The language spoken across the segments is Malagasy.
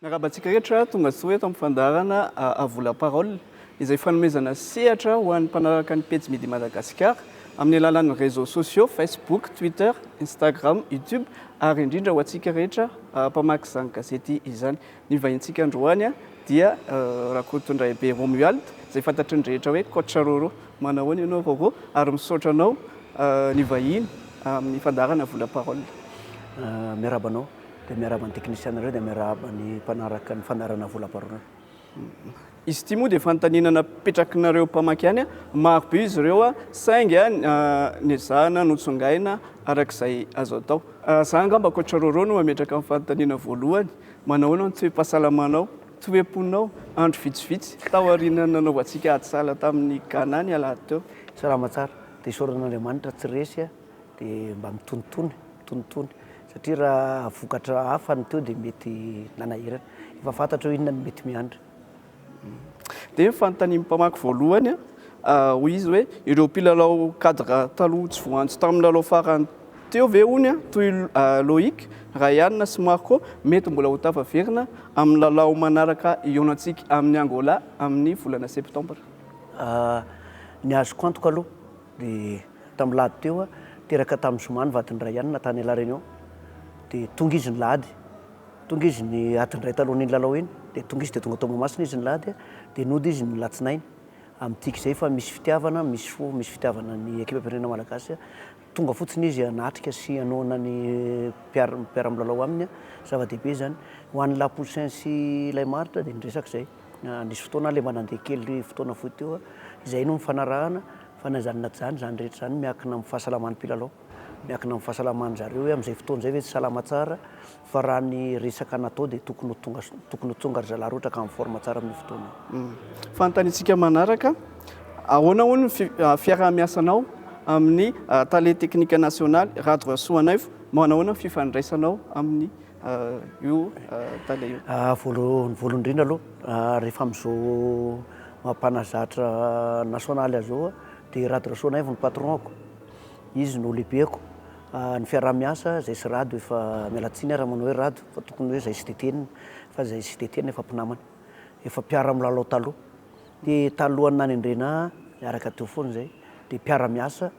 Miarabantsika rehetra tonga soa eto amin'ny fandarana avola parole izay fanomezana sehatra ho an'ny mpanaraka ny pejy Midi Madagasikara amin'ny alalan'ny réseaux sociaux Facebook, Twitter, Instagram, YouTube ary indrindra ho antsika rehetra mpamaky izany gazety izany. Ny vahintsika androany dia Rakotondray-be Romuald izay fantatry ny rehetra hoe coach Roro. Manao ahoana ianao Roro ary misaotra anao ny vahiny amin'ny fandarana avola parole. Miarabanao dia miaraban'ny teknisianareo dia miaraban'ny mpanaraka ny fandarana avola parole. Izy ity moa dia fanontaniana petrakinareo mpamaky ihany maro be izy ireo saingy niazahana notsongaina arak'izay azo atao. Za angamba coach Roro no mametraka amin'ny fanontaniana voalohany. Manao ahoana ny toe-pahasalamanao, toe-ponao, andro vitsivitsy tao aoriana nanao antsika atsala tamin'ny Ghana ny alahady teo. Salama tsara dia isaoran'Andriamanitra tsy resy dia mba mitonitony satria raha vokatra hafa ny teo dia mety nanahirana. Efa fantatra hoe inona ny mety miandry. Dia fanontaniana mpamaky voalohany hoy izy hoe ireo mpilalao cadre taloha tsy voanjo tamin'ny lalao farany teo ve hony toy Loïc, Ryan sy Marco mety mbola ho tafaverina amin'ny lalao manaraka ionantsika amin'ny Angola amin'ny volana septambra. Ny azoko antoka aloha dia tamin'ny lahady teo teraka tamin'ny Zomany vadiny Ryan tany La Réunion dia tonga izy nilahady. Tonga izy ny adiny ray talohan'iny lalao iny dia tonga izy dia tonga tao Mahamasina izy nilahady dia nody izy ny latsinainy. Amin'itiky izay fa misy fitiavana, misy fitiavana ny ekipa firenena malagasy. Tonga fotsiny izy hanatrika sy hanoana ny mpiara-milalao aminy zava-dehibe zany. Ho an'ny Lapoussin sy ilay Maritra dia niresaka izay. Nisy fotoana ilay manandeha kely fotoana fohy teo izay no mifanarahana fa na zany na tsy zany zany rehetra zany miankina amin'ny fahasalaman'ny mpilalao. Miankina amin'ny fahasalaman'ny zareo hoe amin'izay fotoana izay hoe tsy salama tsara fa raha ny resaka natao dia tokony ho tonga ry zalahy roatra ka amin'ny forme tsara amin'ny fotoana. Fanontaniantsika manaraka ahoana hono ny fiarah-miasanao amin'ny tale teknika nasionaly Radra Soanaivo, manao ahoana ny fifandraisanao amin'ny io tale io? Voalohany indrindra aloha rehefa amin'izao mampanazatra nasionaly azao dia Radra Soanaivo ny patron-ako, izy no lehibeko. Ny fiarah-miasa zay sy rado efa mialatsiny raha manao hoe rado fa tokony hoe zay sy tetenina fa zay sy tetenina efa mpinamana efa mpiara milalao taloha. Dia talohan'ny nanendrena araka teo foana zay dia mpiara-miasa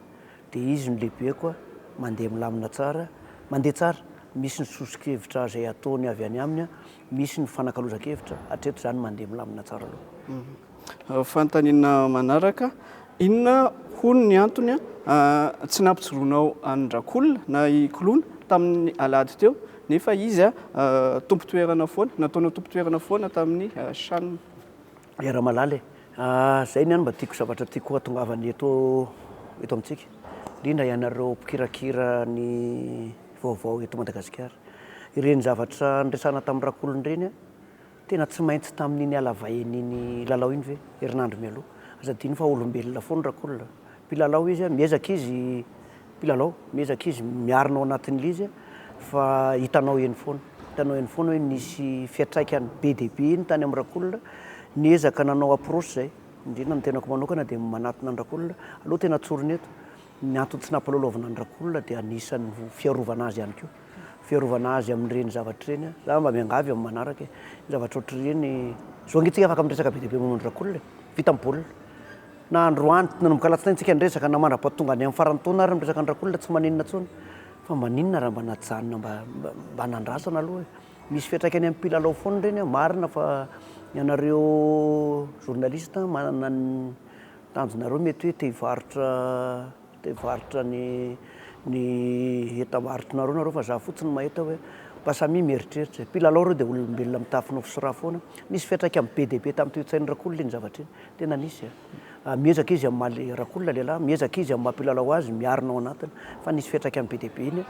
dia izy no lehibeko mandeha milamina tsara, mandeha tsara. Misy ny sosokevitra zay ataony avy any aminy, misy ny fanakalozakevitra hatreto zany mandeha milamina tsara aloha. Fanontaniana manaraka inona hono ny antony tsy nampijoroanao an-drakolona na i Kolona tamin'ny alahady teo nefa izy tompo-toerana foana, nataonao tompo-toerana foana tamin'ny CHAN. Raha malala zay ny mba tiako zavatra tiako hatongavany eto amintsika indrindra ianareo mpikirakira ny vaovao eto Madagasikara. Ireny zavatra niresana tamin'ny Rakolona ireny tena tsy maintsy tamin'iny alavahin'iny lalao iny ve herinandro mialoha. Aza dino fa olombelona foana Rakolona. Mpilalao izy miezaka izy miarina ao anatin'ilay izy fa hitanao eny foana. Hitanao eny foana hoe nisy fiantraikany be dia be iny tany amin'ny Rakolona. Niezaka nanao approche zay. Indrindra ny tenako manokana dia manatona ny Rakolona. Aloha tena tsoriny eto. Ny antony tsy nampalalaovana ny Rakolona dia anisan'ny fiarovana azy ihany koa. Fiarovana azy amin'ireny zavatra ireny. Za mba miangavy amin'ny manaraka zavatra ohatr'ireny. Zao angetsika afaka miresaka be dia be momba ny Rakolona. Vita amin'ny baolina. Na androany na mikalatsinainy tsika niresaka na mandrapahatonga any amin'ny farany taona ary miresaka ny Rakolona tsy maninona intsony. Fa mba ninona raha mba najanona mba nandrasana aloha. Misy fiantraikany amin'ny mpilalao foana ireny marina fa ianareo journaliste manana ny tanjonareo mety hoe te-hivarotra ny enta-maritrinareo nareo fa za fotsiny mahita hoe mpasamy mieritreritra. Mpilalao ireo dia olombelona mitafy nofo sy raha foana. Nisy fiantraikany be dia be tamin'ny toe-tsain'ny Rakolona iny zavatra iny. Tena nisy. Miezaka izy amin'ny maha Rakolona lehilahy, miezaka izy amin'ny maha-mpilalao azy, miarina ao anatiny fa nisy fiantraikany be dia be iny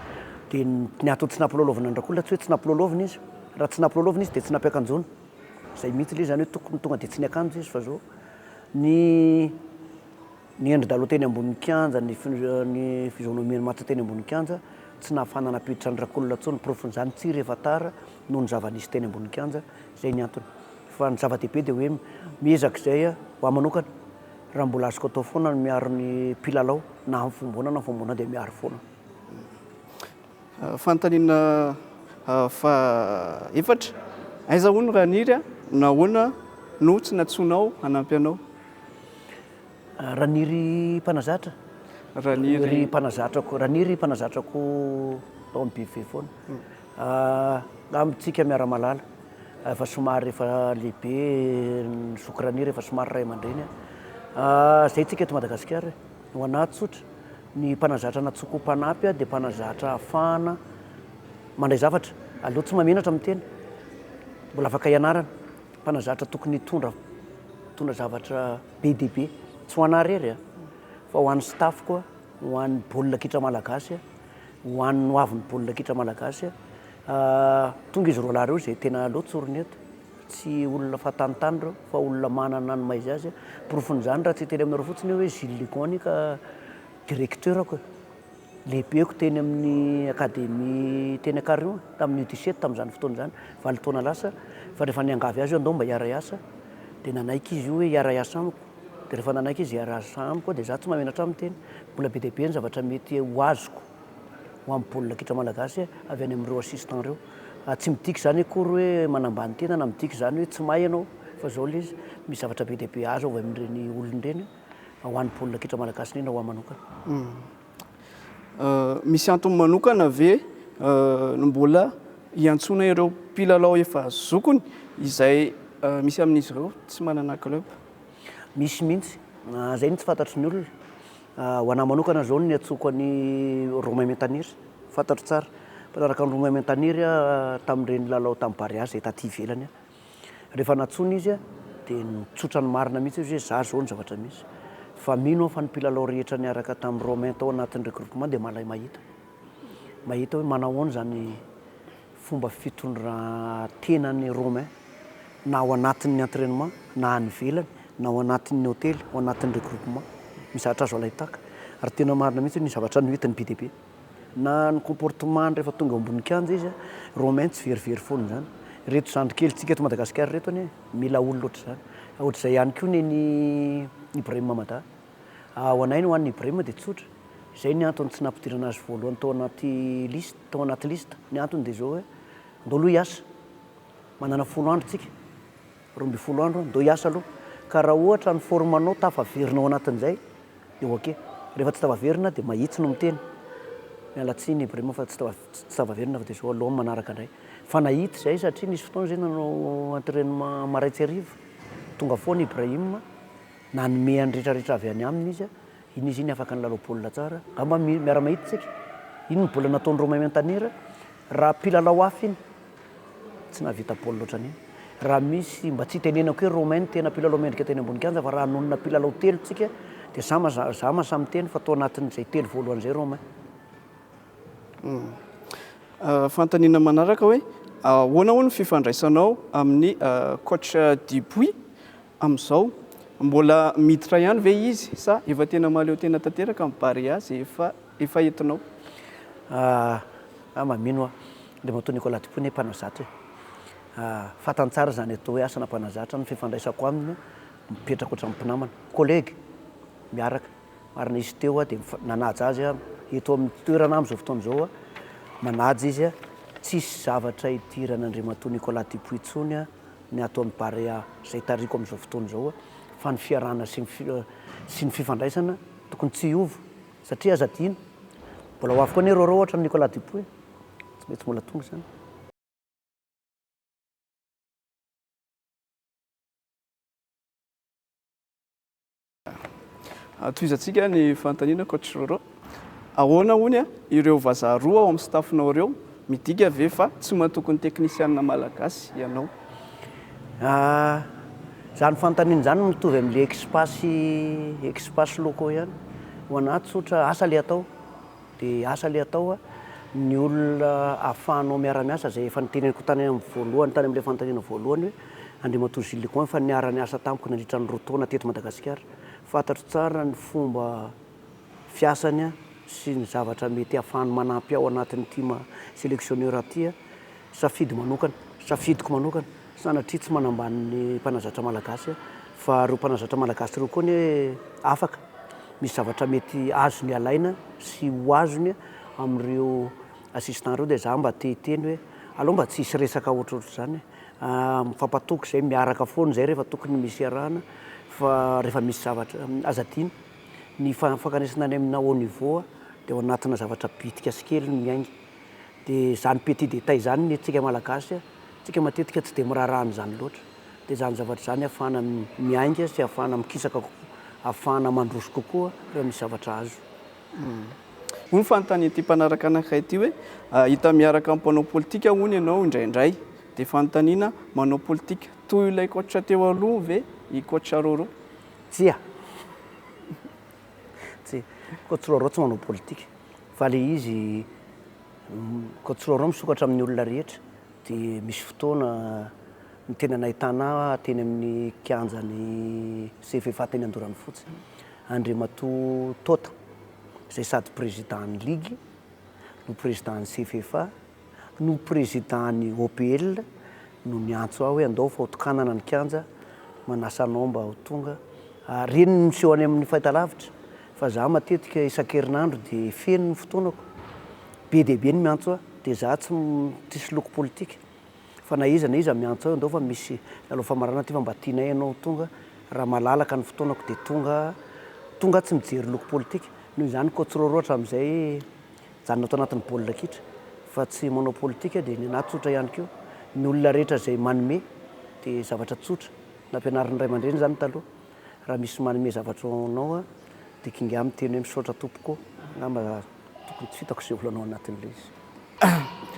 dia ny antony tsy nampalalaovana ny Rakolona tsy hoe tsy nampalalaovana izy. Raha tsy nampalalaovana izy dia tsy nampiakanjona. Zay mihitsy ilay zany hoe tokony tonga dia tsy niakanjo izy fa zao ny endri-dalo teny ambony kianja, ny physionomie maty teny ambony kianja tsy nahafana nampiditra ny Rakolona intsony. Profon'izany tsiry efa tara noho ny zava-nisy teny ambony kianja. Zay ny antony. Fa ny zava-dehibe dia hoe miezaka izay ho manokana raha mbola azoko atao foana ny miaro ny mpilalao na amin'ny fomboana dia miaro foana. Fanontaniana fa efatra aiza hono raha niry a nahoana no tsy natsoanao hanampy anao raha niry mpanazatra raha niry mpanazatrako raha niry mpanazatrako tao amin'ny biby foana amitsika miara-malala efa somary efa lehibe zoky raha niry efa somary ray aman-dreny zay tsika eto Madagasikara ho anahy tsotra ny mpanazatra natsoko mpanampy dia mpanazatra ahafahana mandray zavatra aleo tsy mamenatra amin'ny tena mbola afaka ianarana mpanazatra tokony hitondra zavatra be dia be tsy ho anahy rery fa ho an'ny staff koa ho an'ny baolina kitra malagasy ho an'ny hoavin'ny baolina kitra malagasy tonga izy roa lahy reo zay tena aleo tsorony eto tsy olona fahatanitany reo fa olona manana ny maizy azy porofon'izany raha tsy teny aminareo fotsiny hoe Gilles Ligoni ka directeurako lehibeko teny amin'ny akademia teny Akarion tamin'ny U17 tamin'izany fotoana izany 20 taona lasa fa rehefa niangavy azy io andao mba hiara-iasa dia nanaiky izy io hoe hiara-iasa amiko dia rehefa nanaiky izy hiara-iasa amiko dia za tsy mamenatra amin'ny teny mbola be dia be ny zavatra mety ho azoko ho amin'ny baolina kitra malagasy avy any amin'ireo assistant reo tsy midika zany akory hoe manambany tena na midika zany hoe tsy mahay ianao fa zao le izy misy zavatra be dia be azo avy amin'ireny olon'ireny ho an'ny baolina kitra malagasy indrindra ho an'ny manokana misy antony manokana ve mbola hiantsona ireo mpilalao efa zokony izay misy amin'izy ireo tsy manana club misy mihitsy zay ny tsy fantatry ny olona ho anahy manokana zao ny atsoko any Romain Mentaniry fantatro tsara mpanaraka ny Romain Mentaniry tamin'ireny lalao tamin'ny Bariage zay taty ivelany rehefa natsona izy dia nitsotra ny marina mihitsy izy hoe za zao ny zavatra misy fa mino aho fa ny mpilalao rehetra niaraka tamin'ny Romain tao anatin'ny regroupement dia malay mahita hoe manahoana zany fomba fitondran-tenany Romain na ao anatin'ny entraînement na any ivelany na ao anatin'ny hôtely ao anatin'ny regroupement mizatra azo alaitaka ary tena marina mihitsy ny zavatra nohitiny be dia be na ny comportement rehefa tonga ambony kianja izy Romain tsy verivery foana zany reto zandrikelintsika eto Madagasikara reto any mila olona ohatr' zany ohatr'izay ihany koa ny Ibrahim Mamada ho anay ny ho an'ny Ibrahim dia tsotra izay ny antony tsy nampidirana azy voalohany tao anaty lista ny antony dia zao hoe andao aloha hiasa manana 10 andro tsika 12 andro andao hiasa aloha ka raha ohatra ny formanao tafaverina ao anatin'izay dia ok rehefa tsy tafaverina dia mahitsy no miteny mialatsiny Ibrahim fa tsy tafaverina fa dia zao aloha manaraka indray fa nahity zay satria nisy fotoana zay nanao entraînement maraitsy hariva tonga foana Ibrahim nanome any rehetrarehetra avy any aminy izy iny izy iny afaka ny lalao baolina tsara amba miara-mahity tsika iny ny baolina nataon'ny Romain Mentaniry raha mpilalao hafa iny tsy nahavita baolina ohatran'iny raha misy mba tsy tenenako hoe Romain tena mpilalao mendrika teny ambony kianja fa raha nonona mpilalao telo tsika dia za masamy teny fa tao anatin'izay telo voalohan'izay Romain fantaniana manaraka hoe ahoana ho ny fifandraisanao amin'ny coach Dupuis amin'izao mbola miditra ihany ve izy sa efa tena mahaleo tena tanteraka amin'ny Bariage efa entinao mamino aho dia mato Nicolas Dupuis ny mpanazatra fantany tsara zany atao hoe asana mpanazatra ny fifandraisako aminy mipetraka ohatran'ny mpinamana collègue miaraka marina izy teo dia nanaja azy eto amin'ny toerana amin'izao fotoana izao manaja izy tsisy zavatra hidirana Andriamatoa Nicolas Dupuis intsony ny atao amin'ny Bariage izay tariko amin'izao fotoana izao fa ny fiarahana sy ny fifandraisana tokony tsy hiova satria aza adino mbola ho avy koa nero reo ohatra Nicolas Dupuis tsy mety mbola tonga zany toizantsika ny fantaniana coach Roro ahoana hony ireo vazaha roa ao amin'ny staffinao ireo midika ve fa tsy matokony teknisianina malagasy ianao zany fantaniana zany mitovy amin'le espace locaux ihany ho anahy tsotra asa le atao dia asa le atao ny olona ahafahanao miara-miasa zay efa niteneniko tany amin'ny voalohany tany amin'ilay fantaniana voalohany hoe Andriamatoa Gilles Ligoni efa niara-niasa tamiko nandritra ny 2 taona teto Madagasikara fantatro tsara ny fomba fiasany sy ny zavatra mety ahafahany manampy ao anatin'ny team sélectionneur aty safidiko manokana sanatria tsy manambany ny mpanazatra malagasy fa reo mpanazatra malagasy reo koa ny hoe afaka misy zavatra mety azony alaina sy ho azony amin'ireo assistant reo dia za mba te hiteny hoe aloha mba tsy hisy resaka ohatrohatr' zany mifampatoky zay miaraka foana zay rehefa tokony misy arahana fa rehefa misy zavatra azadiny ny fankanesana any amina haut niveau dia ao anatina zavatra bitika sy kely ny miainga dia zany petit détail zany ny tsika malagasy tsika matetika tsy dia mirarahana zany loatra dia zany zavatra zany ahafahana miainga sy ahafahana mikisaka ahafahana mandroso kokoa rehefa misy zavatra azo. Hoy ny fanontany ty mpanaraka anankiray ty hoe hita miaraka amin'ny mpanao politika hono ianao indraindray dia fanontaniana manao politika toy ilay coach teo aloha ve i coach Roro? Tsia coach Roro tsy manao politika fa le izy coach Roro misokatra amin'ny olona rehetra dia misy fotoana ny tena nahitana teny amin'ny kianjany CFFA teny Andorany fotsy Andriamato Tota zay sady président ligue no président CFFA no président OPL no niantso aho hoe andao fa hotokanana ny kianja manasa anao mba ho tonga reny no miseho any amin'ny fahitalavitra fa za matetika isan-kerinandro dia feno ny fotoanako be dia be ny miantso aho dia za tsy loko politika fa na iza miantso aho andao fa misy aloha famarana ty fa mba tianay ianao tonga raha malalaka ny fotoanako dia tonga tsy mijery loko politika noho izany coach Roro hatramin'izay zany natao anatin'ny baolina kitra fa tsy manao politika dia ny anaty tsotra ihany koa ny olona rehetra zay manome dia zavatra tsotra nampianarin'ny ray aman-dreny zany taloha raha misy manome zavatra anao dia kinga miteny hoe misaotra tompoko ngamba tokony tsy fitako izay volanao anatin'ilay izy.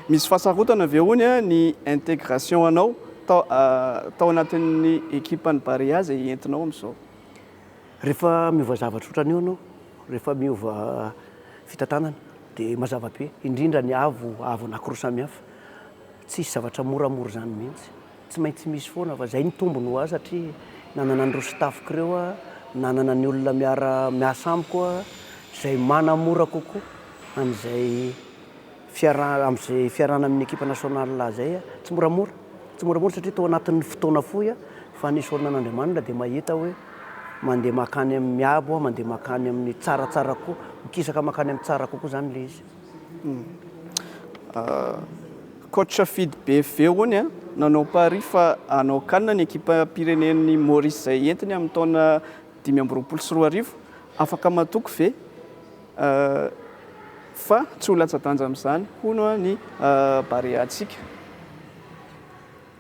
Misy fahasarotana ve hony ny intégration anao tao anatin'ny équipe-ny Barea zay entinao amin'izao? Rehefa miova zavatra ohatrany io anao rehefa miova fitantanana dia mazava be indrindra ny avo anankiroa samihafa tsisy zavatra moramora zany mihitsy tsy maintsy misy foana fa zay ny tombony ho azy satria nanana an'ireo staffiko ireo nanana ny olona miasa amiko zay manamora kokoa amin'izay fiarahana amin'ny équipe nationale zay tsy moramora satria tao anatin'ny fotoana fohy fa nisy olonan'Andriamanitra dia mahita hoe mandeha makany amin'ny miabo mandeha makany amin'ny tsaratsara koa mikisaka makany amin'ny tsara kokoa zany le izy. Coach Fidy BFV hony nanao pari fa anao kanina ny équipe pirenen'ny Maurice zay entiny amin'ny taona 2024 afaka matoky ve fa tsy ho latsa-danja amin'izany hono ny Barea antsika?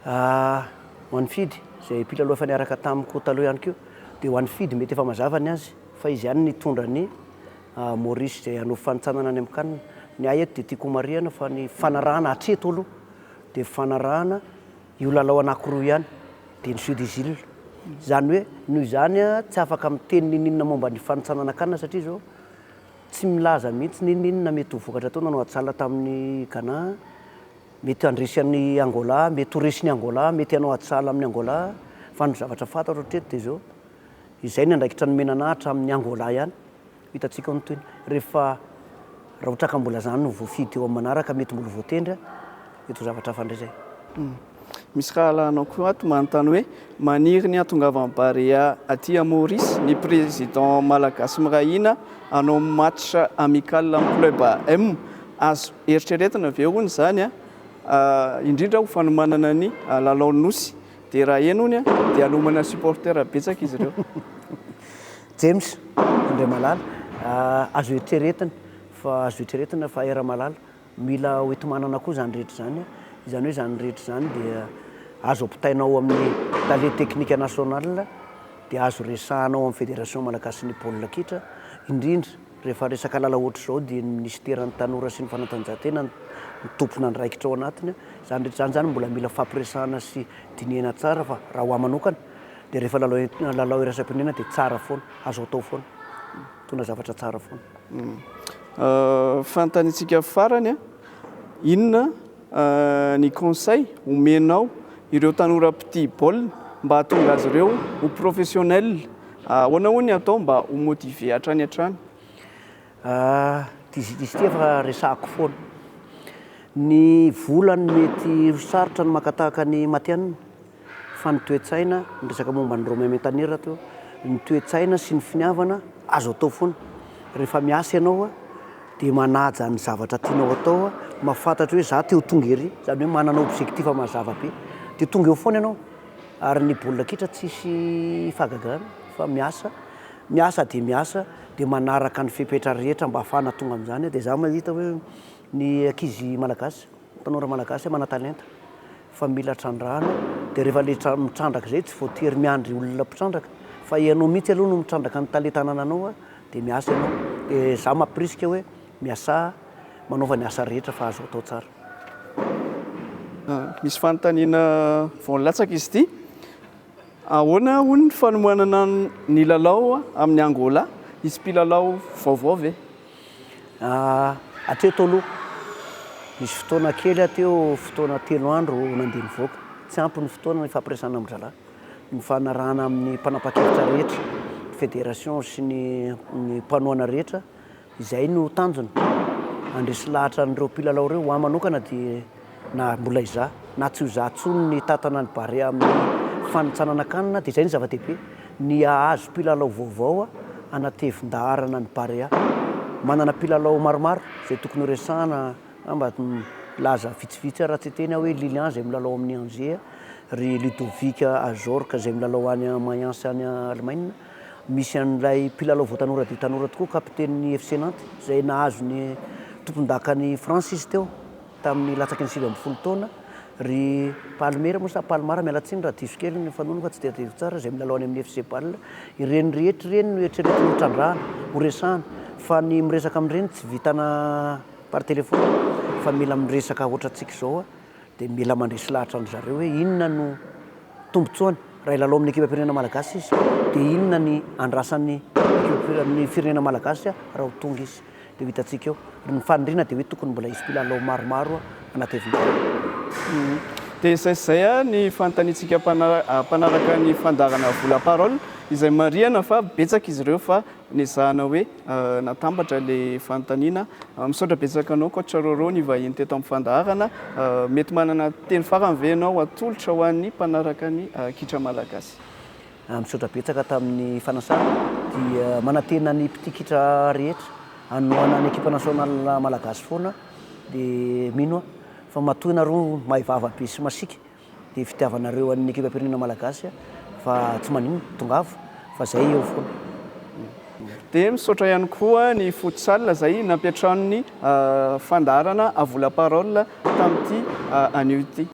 Ho an'ny Fidy zay mpilalao efa niaraka tamiko taloha ihany koa dia ho an'ny Fidy mety efa mazava ny azy fa izy ihany nitondra ny Maurice zay hanao fanitsanana any amin'ny kanina ny ahy eto dia tiako marihana fa ny fanarahana hatreto aloha dia fanarahana io lalao anankiroa ihany dia ny Jeux des Îles zany hoe noho izany tsy afaka miteny ninina momba ny fanitsanana kanina satria zao tsy milaza mihitsy ninina mety ho vokatra tao nanao atsala tamin'ny Ghana mety andresy an'ny Angola mety ho resy ny Angola mety hanao atsala amin'ny Angola fa ny zavatra fantatro hatreto dia zao izay ny andraikitra nomenana hatramin'ny Angola ihany hitantsika ny toyny rehefa raha ohatra ka mbola zany no voafidy eo amin'ny manaraka mety mbola voatendra mety ho zavatra fandraisay. Misy rahalanao koa ato manontany hoe maniry ny ahatongavan'ny Barea aty Maurice ny président malagasy mirahina anao match amical amin'ny club M azo eritreretina ve hony zany indrindra ho fanomanana ny lalao nosy dia raha eny hony dia alomana supporter betsaka izy ireo. James Andray Malala azo eritreretina fa era malala mila hoentimanana koa zany rehetra zany izany hoe zany rehetra zany dia azo ampitainao amin'ny tale teknika national dia azo resahanao amin'ny fédération malagasy ny baolina kitra indrindra rehefa resaka lala ohatra zao dia ny ministeran'ny tanora sy ny fanatanjahantena ny tompona andraikitra ao anatiny zany rehetra zany mbola mila fampiresahana sy dinihana tsara fa raha ho manokana dia rehefa lalao irasam-pinena dia tsara foana azo atao foana tona zavatra tsara foana. Fantanitsika farany inona ny conseil omenao ireo tanora petit baolina mba hahatonga azy ireo ho professionnel ahoana hoy ny atao mba ho motive hatrany hatrany? Izy ity efa resahako foana ny volany mety sarotra ny makatahaka ny matianina fa ny toe-tsaina ny resaka momba ny Romain Mentanira teo ny toe-tsaina sy ny finiavana azo atao foana rehefa miasa ianao dia manaja ny zavatra tianao atao mahafantatra hoe za teo tonga ery zany hoe manana objectif mazava be dia tonga eo foana ianao ary ny baolina kitra tsisy fahagagana fa miasa dia miasa dia manaraka ny fepetra rehetra mba hahafahana tonga amin'izany dia za mahita hoe ny ankizy malagasy tanora malagasy mana-talenta fa mila trandrahana dia rehefa le mitrandraka zay tsy voatery miandry olona mpitrandraka fa ianao mihitsy aloha no mitrandraka ny talentanana anao dia miasa ianao dia za mampirisika hoe miasa manaova ny asa rehetra fa azo atao tsara. Misy fanontaniana voalatsaka izy ity, ahoana hoy ny fanomanana ny lalao amin'ny Angola, izy mpilalao vaovao ve? Hatreto aloha misy fotoana kely teo, fotoana 3 andro nandeha nivoaka, tsy ampy ny fotoana ny fampiresana amin'ny zalahy, ny fanarahana amin'ny mpanapa-kevitra rehetra, fédération sy ny mpanohana rehetra, izay no tanjona andresy lahatra n'ireo mpilalao ireo ho ahy manokana dia na mbola izaho na tsy ho izaho tsony ny tatana ny Barea amin'ny fanitsanana-kanina dia izay ny zava-dehibe, ny ahazo mpilalao vaovao anatevin-daharana ny Barea. Manana mpilalao maromaro izay tokony resahana mba laza vitsivitsy raha tsy teny hoe Lilian izay milalao amin'ny Angers, ry Ludovic Azorca izay milalao any Mayence any Allemagne, misy an'ilay mpilalao voatanora dia tanora tokoa kapiten'ny FC Nantes izay nahazo ny tompon-dakany France izy teo tamin'ny latsaky ny 20 taona, ry Palmera moa sa Palmara mialatsiny raha diso kely ny fanono fa tsy dia tezitra tsara izay milalao any amin'ny FC Bâle. Ireny rehetra ireny no eritreretiny trandrahana ho resahana fa ny miresaka amin'ireny tsy vitana par téléphone fa mila miresaka ohatrantsika izao dia mila mandresy lahatra an' zareo hoe inona no tombotsoany raha ilalao amin'ny ekipam-pirenena malagasy izy dia inona ny andrasan'ny firenena malagasy raha ho tonga izy dia hitantsika eo ny fanindrina dia hoe tokony mbola hisy mpilalao maromaro anatevin-daharana. Dia izay ny fanontaniantsika mpanaraka ny fandarana vola-parole izay marihana fa betsaka izy ireo fa nizahana hoe natambatra le fanontaniana. Misaotra betsaka anao coach Roro ny vahiny teto amin'ny fandaharana, mety manana teny farany ve ianao atolotra ho an'ny mpanaraka ny kitra malagasy? Misaotra betsaka tamin'ny fanasana dia manantena ny mpitia-kitra rehetra anohana ny ekipa nasional malagasy foana dia mino fa matoy nareo mahay vava be sy masika dia fitiavanareo amin'ny ekipam-pirenena malagasy fa tsy manino tongavo fa zay eo foana. Dia misaotra ihany koa ny futsal izay nampiatrano ny fandaharana vola-parole tamin'ity anio ity.